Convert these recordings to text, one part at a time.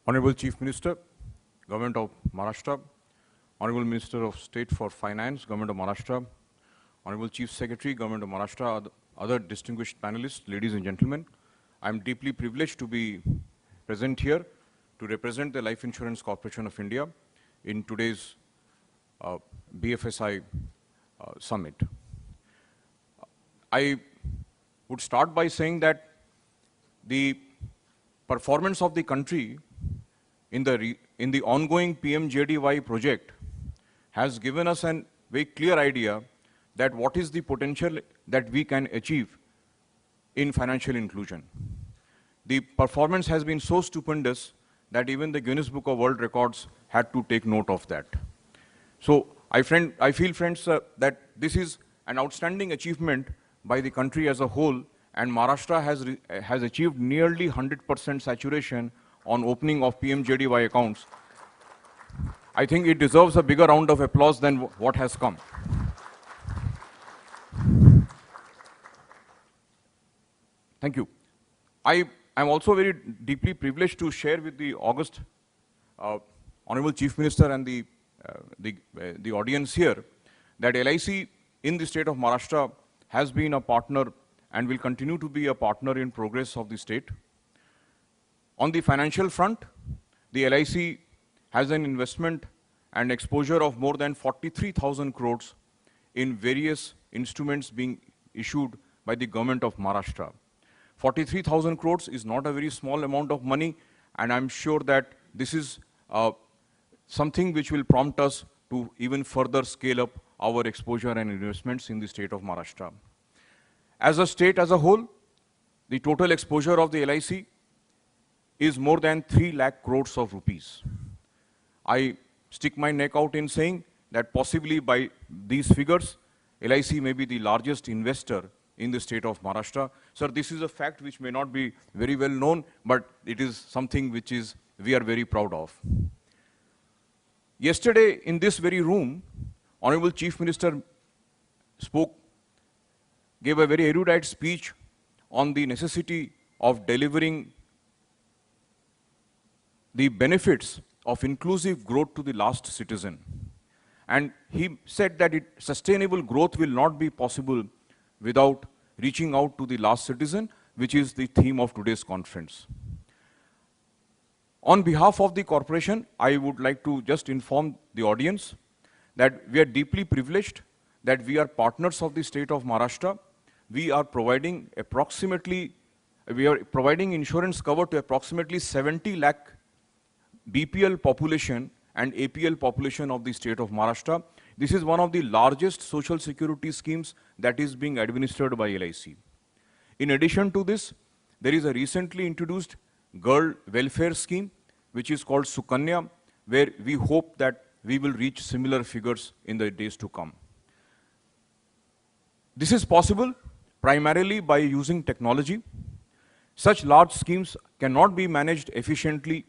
Honorable Chief Minister, Government of Maharashtra, Honorable Minister of State for Finance, Government of Maharashtra, Honorable Chief Secretary, Government of Maharashtra, other distinguished panelists, ladies and gentlemen, I am deeply privileged to be present here to represent the Life Insurance Corporation of India in today's BFSI summit. I would start by saying that the performance of the country in the ongoing PMJDY project has given us a very clear idea that what is the potential that we can achieve in financial inclusion. The performance has been so stupendous that even the Guinness Book of World Records had to take note of that. So I feel, friends, that this is an outstanding achievement by the country as a whole, and Maharashtra has achieved nearly 100% saturation on opening of PMJDY accounts. I think it deserves a bigger round of applause than what has come. Thank you. I am also very deeply privileged to share with the august Honorable Chief Minister and the audience here that LIC in the state of Maharashtra has been a partner and will continue to be a partner in progress of the state. On the financial front, the LIC has an investment and exposure of more than 43,000 crores in various instruments being issued by the government of Maharashtra. 43,000 crores is not a very small amount of money, and I'm sure that this is something which will prompt us to even further scale up our exposure and investments in the state of Maharashtra. As a state as a whole, the total exposure of the LIC is more than 3 lakh crores of rupees. I stick my neck out in saying that possibly by these figures, LIC may be the largest investor in the state of Maharashtra. Sir, this is a fact which may not be very well known, but it is something which we are very proud of. Yesterday, in this very room, Honorable Chief Minister gave a very erudite speech on the necessity of delivering the benefits of inclusive growth to the last citizen. And he said that sustainable growth will not be possible without reaching out to the last citizen, which is the theme of today's conference. On behalf of the corporation, I would like to just inform the audience that we are deeply privileged that we are partners of the state of Maharashtra. We are providing insurance cover to approximately 70 lakh BPL population and APL population of the state of Maharashtra. This is one of the largest social security schemes that is being administered by LIC. In addition to this, there is a recently introduced girl welfare scheme, which is called Sukanya, where we hope that we will reach similar figures in the days to come. This is possible primarily by using technology. Such large schemes cannot be managed efficiently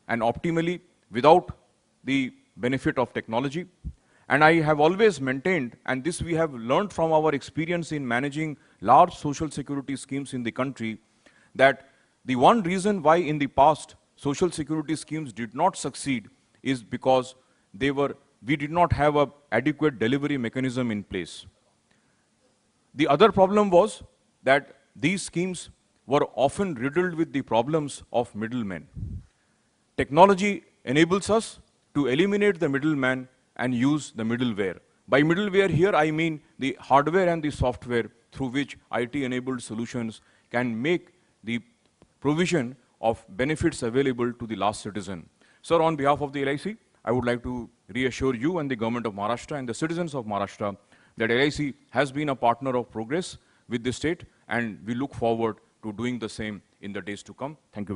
and optimally without the benefit of technology. And I have always maintained, and this we have learned from our experience in managing large social security schemes in the country, that the one reason why in the past social security schemes did not succeed is because we did not have an adequate delivery mechanism in place. The other problem was that these schemes were often riddled with the problems of middlemen. Technology enables us to eliminate the middleman and use the middleware. By middleware here, I mean the hardware and the software through which IT-enabled solutions can make the provision of benefits available to the last citizen. Sir, on behalf of the LIC, I would like to reassure you and the government of Maharashtra and the citizens of Maharashtra that LIC has been a partner of progress with the state, and we look forward to doing the same in the days to come. Thank you.